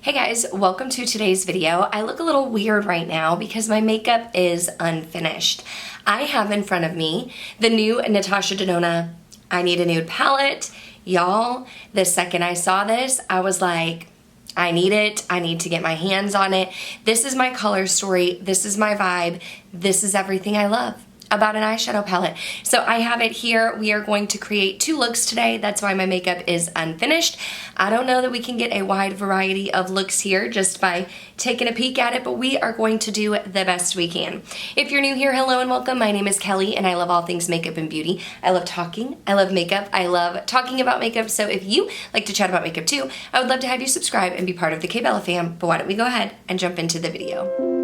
Hey guys, welcome to today's video. I look a little weird right now because my makeup is unfinished. I have in front of me the new Natasha Denona I Need a Nude palette. Y'all, the second I saw this, I was like, I need it. I need to get my hands on it. This is my color story. This is my vibe. This is everything I love about an eyeshadow palette. So I have it here. We are going to create two looks today. That's why my makeup is unfinished. I don't know that we can get a wide variety of looks here just by taking a peek at it, but we are going to do the best we can. If you're new here, hello and welcome. My name is Kelly and I love all things makeup and beauty. I love talking. I love makeup. I love talking about makeup. So if you like to chat about makeup too, I would love to have you subscribe and be part of the KBella fam. But why don't we go ahead and jump into the video.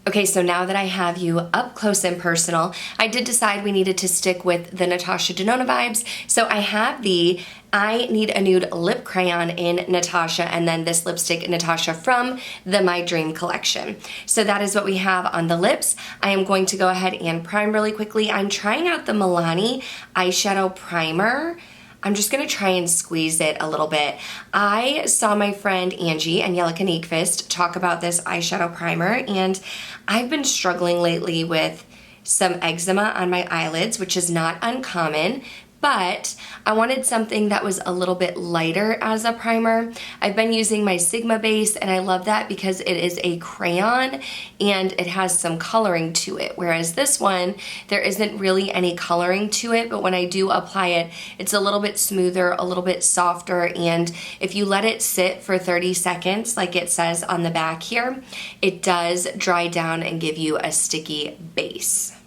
Okay, so now that I have you up close and personal, I did decide we needed to stick with the Natasha Denona vibes. So I have the I Need a Nude lip crayon in Natasha and then this lipstick in Natasha from the My Dream collection. So that is what we have on the lips. I am going to go ahead and prime really quickly. I'm trying out the Milani Eyeshadow Primer. I'm just gonna try and squeeze it a little bit. I saw my friend Angie and Angelica Nyquist talk about this eyeshadow primer, and I've been struggling lately with some eczema on my eyelids, which is not uncommon, but I wanted something that was a little bit lighter as a primer. I've been using my Sigma base and I love that because it is a crayon and it has some coloring to it, whereas this one, there isn't really any coloring to it, but when I do apply it, it's a little bit smoother, a little bit softer, and if you let it sit for 30 seconds, like it says on the back here, it does dry down and give you a sticky base.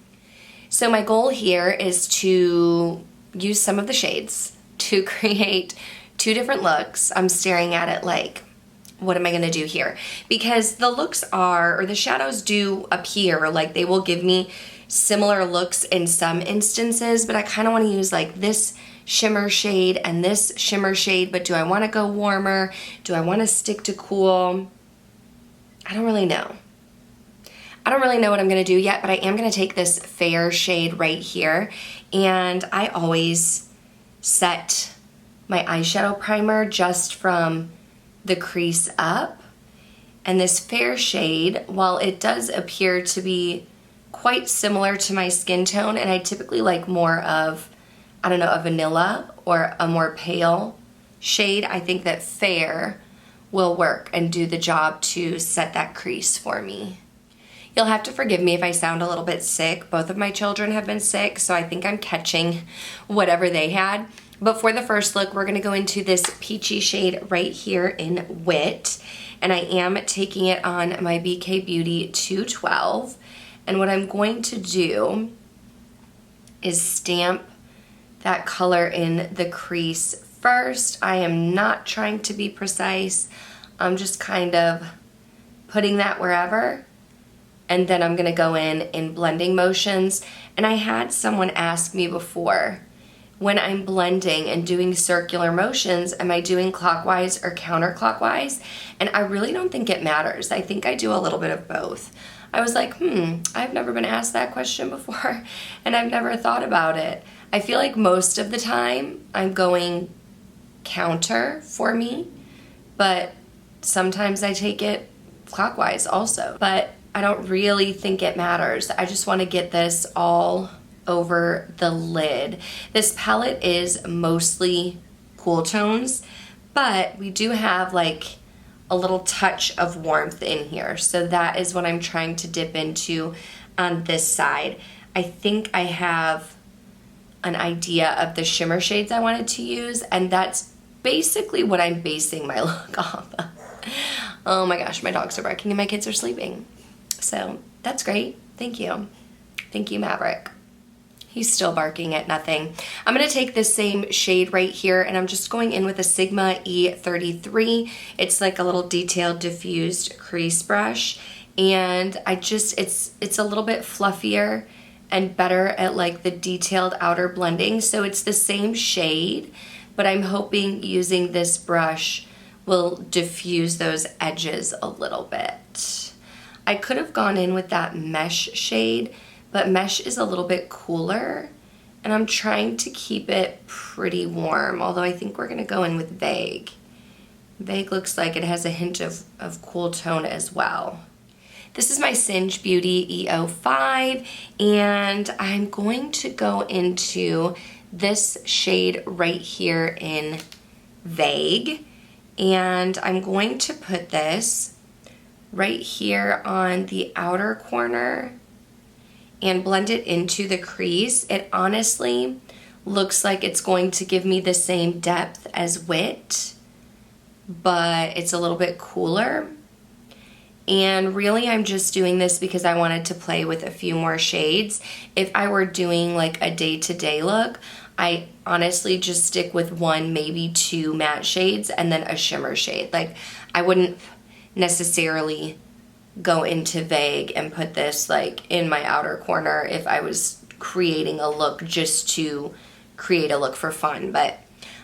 So my goal here is to use some of the shades to create two different looks. I'm staring at it like, what am I gonna do here? Because the looks are, or the shadows do appear like they will give me similar looks in some instances, but I kind of want to use like this shimmer shade and this shimmer shade, but do I want to go warmer? Do I want to stick to cool? I don't really know. I don't really know what I'm going to do yet, but I am going to take this fair shade right here, and I always set my eyeshadow primer just from the crease up, and this fair shade, while it does appear to be quite similar to my skin tone, and I typically like more of, I don't know, a vanilla or a more pale shade, I think that fair will work and do the job to set that crease for me. You'll have to forgive me if I sound a little bit sick. Both of my children have been sick, so I think I'm catching whatever they had. But for the first look, we're gonna go into this peachy shade right here in Wit. And I am taking it on my KBellaBeauty 212. And what I'm going to do is stamp that color in the crease first. I am not trying to be precise. I'm just kind of putting that wherever. And then I'm gonna go in blending motions. And I had someone ask me before, when I'm blending and doing circular motions, am I doing clockwise or counterclockwise? And I really don't think it matters. I think I do a little bit of both. I was like, I've never been asked that question before, and I've never thought about it. I feel like most of the time I'm going counter for me, but sometimes I take it clockwise also. But I don't really think it matters. I just want to get this all over the lid. This palette is mostly cool tones, but we do have like a little touch of warmth in here. So that is what I'm trying to dip into on this side. I think I have an idea of the shimmer shades I wanted to use, and that's basically what I'm basing my look off of. Oh my gosh, my dogs are barking and my kids are sleeping. So that's great. Thank you. Thank you, Maverick. He's still barking at nothing. I'm going to take this same shade right here, and I'm just going in with a Sigma E33. It's like a little detailed diffused crease brush, and it's a little bit fluffier and better at like the detailed outer blending. So it's the same shade, but I'm hoping using this brush will diffuse those edges a little bit. I could have gone in with that Mesh shade, but Mesh is a little bit cooler, and I'm trying to keep it pretty warm, although I think we're going to go in with Vague. Vague looks like it has a hint of cool tone as well. This is my Singe Beauty EO5, and I'm going to go into this shade right here in Vague, and I'm going to put this right here on the outer corner and blend it into the crease. It honestly looks like it's going to give me the same depth as Wit, but it's a little bit cooler. And really I'm just doing this because I wanted to play with a few more shades. If I were doing like a day-to-day look, I honestly just stick with one, maybe two matte shades and then a shimmer shade. Like, I wouldn't necessarily go into Vague and put this like in my outer corner if I was creating a look just to create a look for fun. But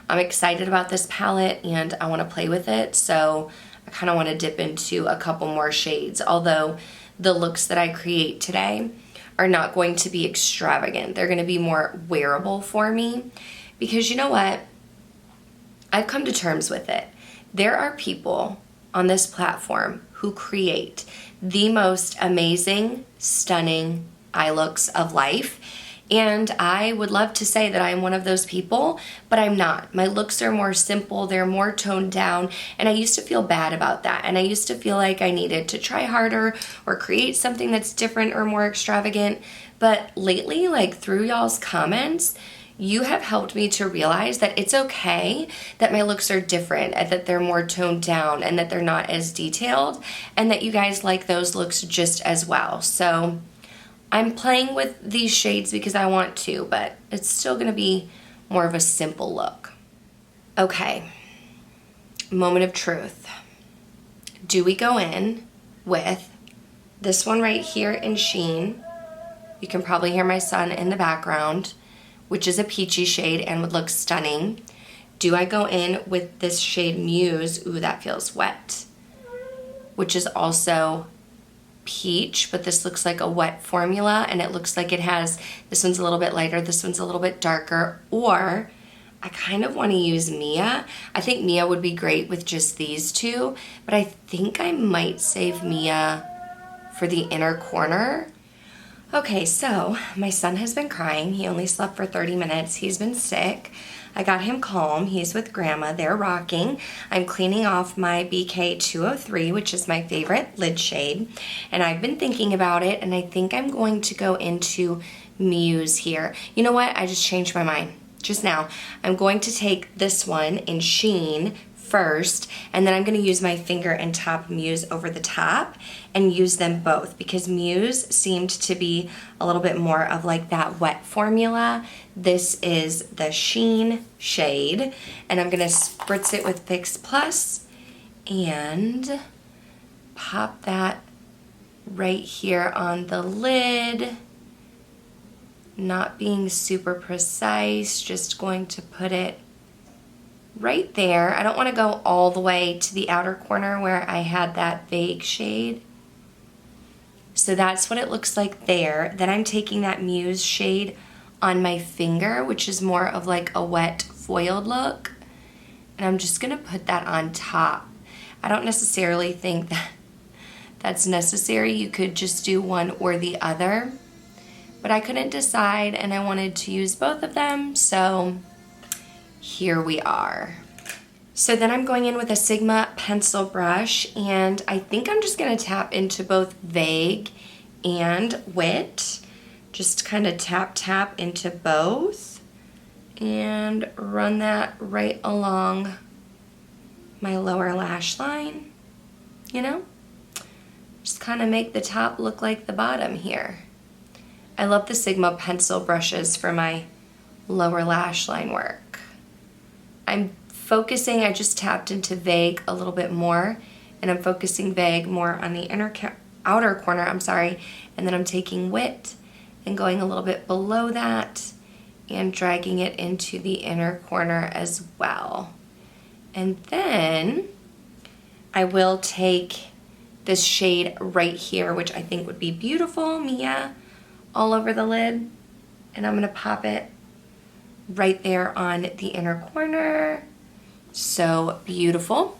I'm excited about this palette and I want to play with it, so I kind of want to dip into a couple more shades, although the looks that I create today are not going to be extravagant. They're going to be more wearable for me, because you know what? I've come to terms with it. There are people on this platform who create the most amazing, stunning eye looks of life. And I would love to say that I'm one of those people, but I'm not. My looks are more simple, they're more toned down, and I used to feel bad about that. And I used to feel like I needed to try harder or create something that's different or more extravagant. But lately, like through y'all's comments, you have helped me to realize that it's okay that my looks are different and that they're more toned down and that they're not as detailed, and that you guys like those looks just as well. So I'm playing with these shades because I want to, but it's still going to be more of a simple look. Okay, moment of truth. Do we go in with this one right here in Sheen? You can probably hear my son in the background, which is a peachy shade and would look stunning. Do I go in with this shade Muse? Ooh, that feels wet. Which is also peach, but this looks like a wet formula, and it looks like it has, this one's a little bit lighter, this one's a little bit darker. Or I kind of want to use Mia. I think Mia would be great with just these two, but I think I might save Mia for the inner corner. Okay, so my son has been crying. He only slept for 30 minutes. He's been sick. I got him calm. He's with grandma. They're rocking. I'm cleaning off my BK 203, which is my favorite lid shade. And I've been thinking about it, and I think I'm going to go into Muse here. You know what? I just changed my mind just now. I'm going to take this one in Sheen first, and then I'm going to use my finger and tap Muse over the top and use them both, because Muse seemed to be a little bit more of like that wet formula. This is the Sheen shade, and I'm going to spritz it with Fix Plus and pop that right here on the lid. Not being super precise, just going to put it right there. I don't want to go all the way to the outer corner where I had that Vague shade. So that's what it looks like there. Then I'm taking that Muse shade on my finger, which is more of like a wet foiled look. And I'm just going to put that on top. I don't necessarily think that that's necessary. You could just do one or the other. But I couldn't decide, and I wanted to use both of them, so here we are. So then I'm going in with a Sigma pencil brush, and I think I'm just going to tap into both Vague and Wit. Just kind of tap into both and run that right along my lower lash line, you know? Just kind of make the top look like the bottom here. I love the Sigma pencil brushes for my lower lash line work. I'm focusing, I just tapped into Vague a little bit more, and I'm focusing Vague more on the outer corner, and then I'm taking Wit and going a little bit below that and dragging it into the inner corner as well. And then I will take this shade right here, which I think would be beautiful, Mia, all over the lid. And I'm gonna pop it right there on the inner corner. So beautiful.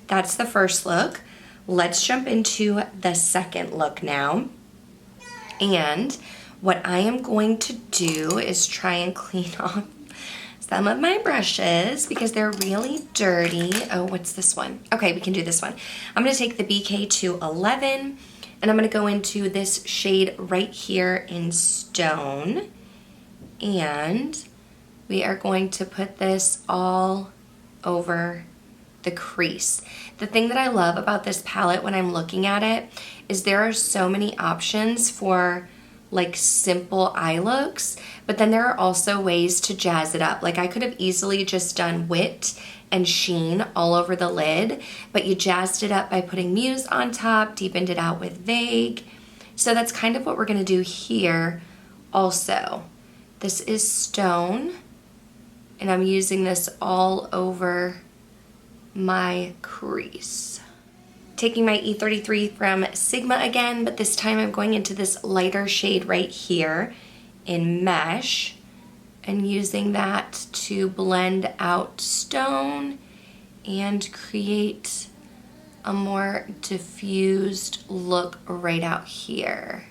That's the first look. Let's jump into the second look now. And what I am going to do is try and clean off some of my brushes because they're really dirty. Oh, what's this one? Okay, we can do this one. I'm gonna take the BK211 and I'm gonna go into this shade right here in Stone. And we are going to put this all over the crease. The thing that I love about this palette when I'm looking at it is there are so many options for like simple eye looks, but then there are also ways to jazz it up. Like I could have easily just done Wit and Sheen all over the lid, but you jazzed it up by putting Muse on top, deepened it out with Vague. So that's kind of what we're gonna do here also. This is Stone, and I'm using this all over my crease. Taking my E33 from Sigma again, but this time I'm going into this lighter shade right here in Mesh and using that to blend out Stone and create a more diffused look right out here.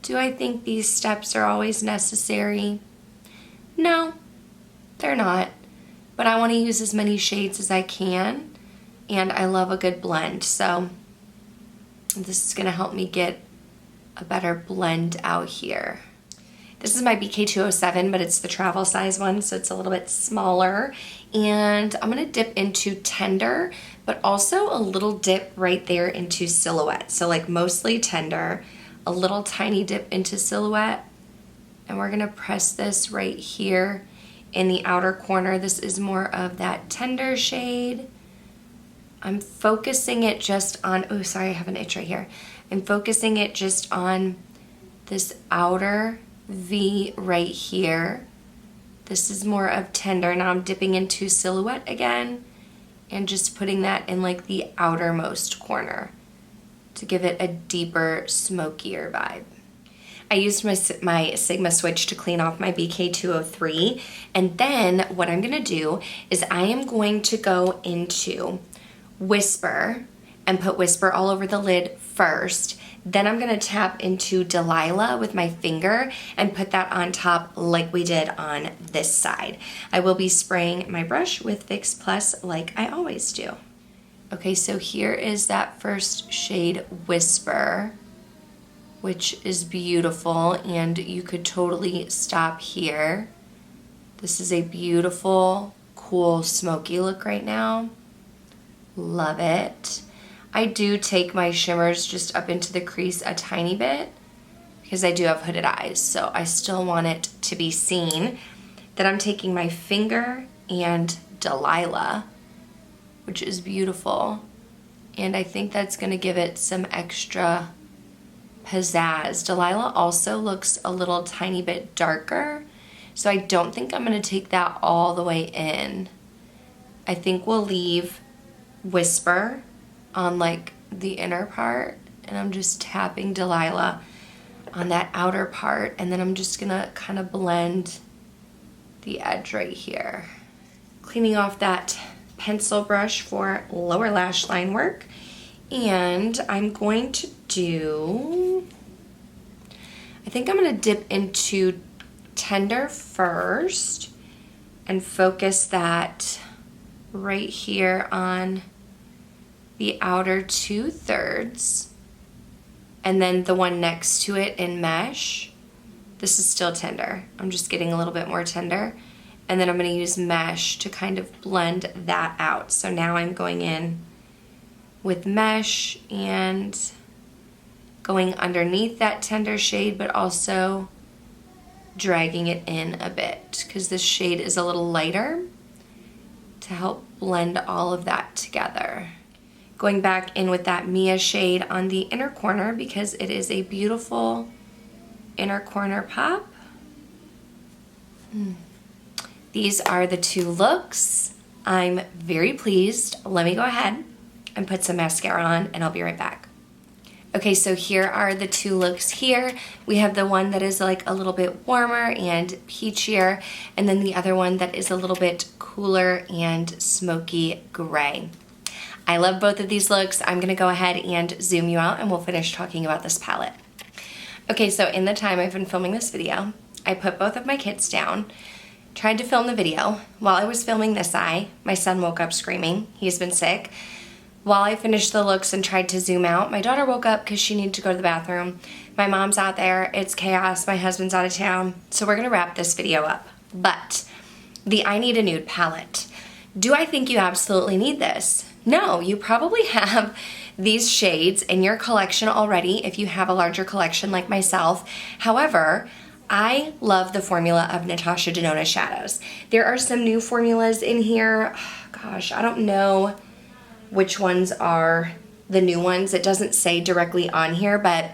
Do I think these steps are always necessary? No, they're not, but I want to use as many shades as I can, and I love a good blend, so this is going to help me get a better blend out here. This is my BK207, but it's the travel size one, so it's a little bit smaller, and I'm going to dip into Tender, but also a little dip right there into Silhouette, so like mostly Tender, a little tiny dip into Silhouette, and we're gonna press this right here in the outer corner. This is more of that Tender shade. I'm focusing it just on, oh sorry, I have an itch right here. I'm focusing it just on this outer V right here. This is more of Tender. Now I'm dipping into Silhouette again and just putting that in like the outermost corner to give it a deeper, smokier vibe. I used my Sigma switch to clean off my BK203, and then what I'm gonna do is I am going to go into Whisper and put Whisper all over the lid first. Then I'm gonna tap into Delilah with my finger and put that on top like we did on this side. I will be spraying my brush with Fix Plus like I always do. Okay, so here is that first shade, Whisper, which is beautiful, and you could totally stop here. This is a beautiful, cool, smoky look right now. Love it. I do take my shimmers just up into the crease a tiny bit because I do have hooded eyes, so I still want it to be seen. Then I'm taking my finger and Delilah, which is beautiful, and I think that's gonna give it some extra pizzazz. Delilah also looks a little tiny bit darker, so I don't think I'm gonna take that all the way in. I think we'll leave Whisper on like the inner part, and I'm just tapping Delilah on that outer part, and then I'm just gonna kind of blend the edge right here. Cleaning off that pencil brush for lower lash line work, and I'm going to do, I think I'm going to dip into Tender first and focus that right here on the outer 2/3, and then the one next to it in Mesh. This is still Tender. I'm just getting a little bit more Tender. And then I'm going to use Mesh to kind of blend that out. So now I'm going in with Mesh and going underneath that Tender shade, but also dragging it in a bit because this shade is a little lighter to help blend all of that together. Going back in with that Mia shade on the inner corner because it is a beautiful inner corner pop. These are the two looks. I'm very pleased. Let me go ahead and put some mascara on, and I'll be right back. Okay, so here are the two looks here. We have the one that is like a little bit warmer and peachier, and then the other one that is a little bit cooler and smoky gray. I love both of these looks. I'm gonna go ahead and zoom you out and we'll finish talking about this palette. Okay, so in the time I've been filming this video, I put both of my kids down, tried to film the video. While I was filming this eye, my son woke up screaming. He's been sick. While I finished the looks and tried to zoom out, my daughter woke up because she needed to go to the bathroom. My mom's out there, it's chaos, my husband's out of town. So we're gonna wrap this video up. But the I Need a Nude palette. Do I think you absolutely need this? No, you probably have these shades in your collection already if you have a larger collection like myself. However, I love the formula of Natasha Denona shadows. There are some new formulas in here. Oh, gosh, I don't know which ones are the new ones. It doesn't say directly on here, but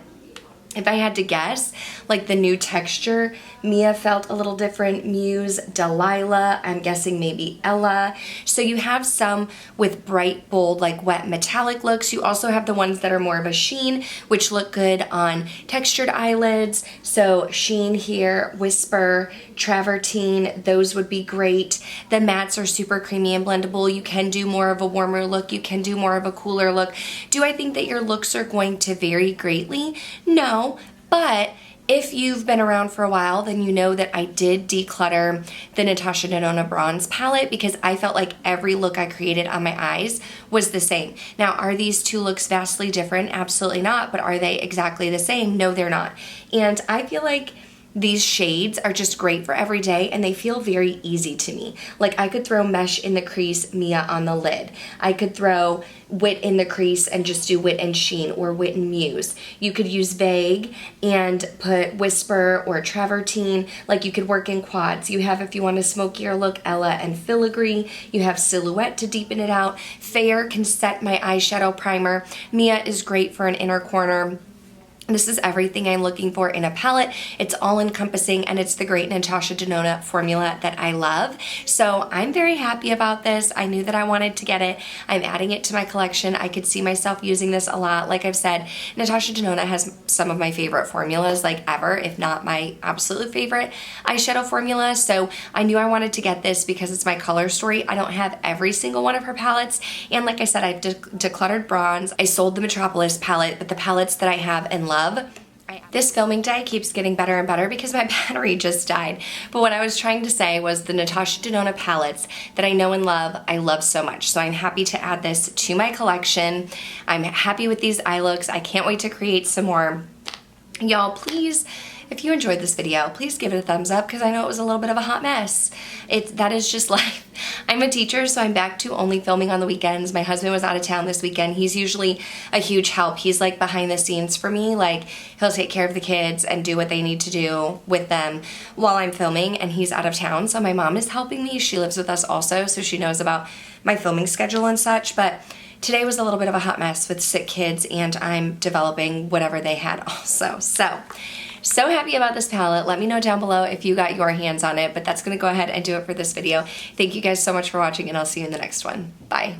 if I had to guess, like the new texture, Mia felt a little different, Muse, Delilah, I'm guessing maybe Ella. So you have some with bright, bold, like wet metallic looks. You also have the ones that are more of a sheen, which look good on textured eyelids. So sheen here, Whisper, Travertine, those would be great. The mattes are super creamy and blendable. You can do more of a warmer look. You can do more of a cooler look. Do I think that your looks are going to vary greatly? No, but if you've been around for a while, then you know that I did declutter the Natasha Denona bronze palette because I felt like every look I created on my eyes was the same. Now, are these two looks vastly different? Absolutely not, but are they exactly the same? No, they're not. And I feel like these shades are just great for every day and they feel very easy to me. Like I could throw Mesh in the crease, Mia on the lid. I could throw Wit in the crease and just do Wit and Sheen or Wit and Muse. You could use Vague and put Whisper or Travertine. Like you could work in quads. You have, if you want a smokier look, Ella and Filigree. You have Silhouette to deepen it out. Fair can set my eyeshadow primer. Mia is great for an inner corner. This is everything I'm looking for in a palette. It's all encompassing and it's the great Natasha Denona formula that I love. So I'm very happy about this. I knew that I wanted to get it. I'm adding it to my collection. I could see myself using this a lot. Like I've said, Natasha Denona has some of my favorite formulas like ever, if not my absolute favorite eyeshadow formula. So I knew I wanted to get this because it's my color story. I don't have every single one of her palettes. And like I said, I've decluttered bronze. I sold the Metropolis palette, but the palettes that I have and love. This filming day keeps getting better and better because my battery just died. But what I was trying to say was the Natasha Denona palettes that I know and love, I love so much. So I'm happy to add this to my collection. I'm happy with these eye looks. I can't wait to create some more. Y'all, please, if you enjoyed this video, please give it a thumbs up because I know it was a little bit of a hot mess. That is just life. I'm a teacher, so I'm back to only filming on the weekends. My husband was out of town this weekend. He's usually a huge help. He's like behind the scenes for me. Like he'll take care of the kids and do what they need to do with them while I'm filming, and he's out of town. So my mom is helping me. She lives with us also, so she knows about my filming schedule and such. But today was a little bit of a hot mess with sick kids, and I'm developing whatever they had also. So happy about this palette. Let me know down below if you got your hands on it, but that's gonna go ahead and do it for this video. Thank you guys so much for watching, and I'll see you in the next one. Bye.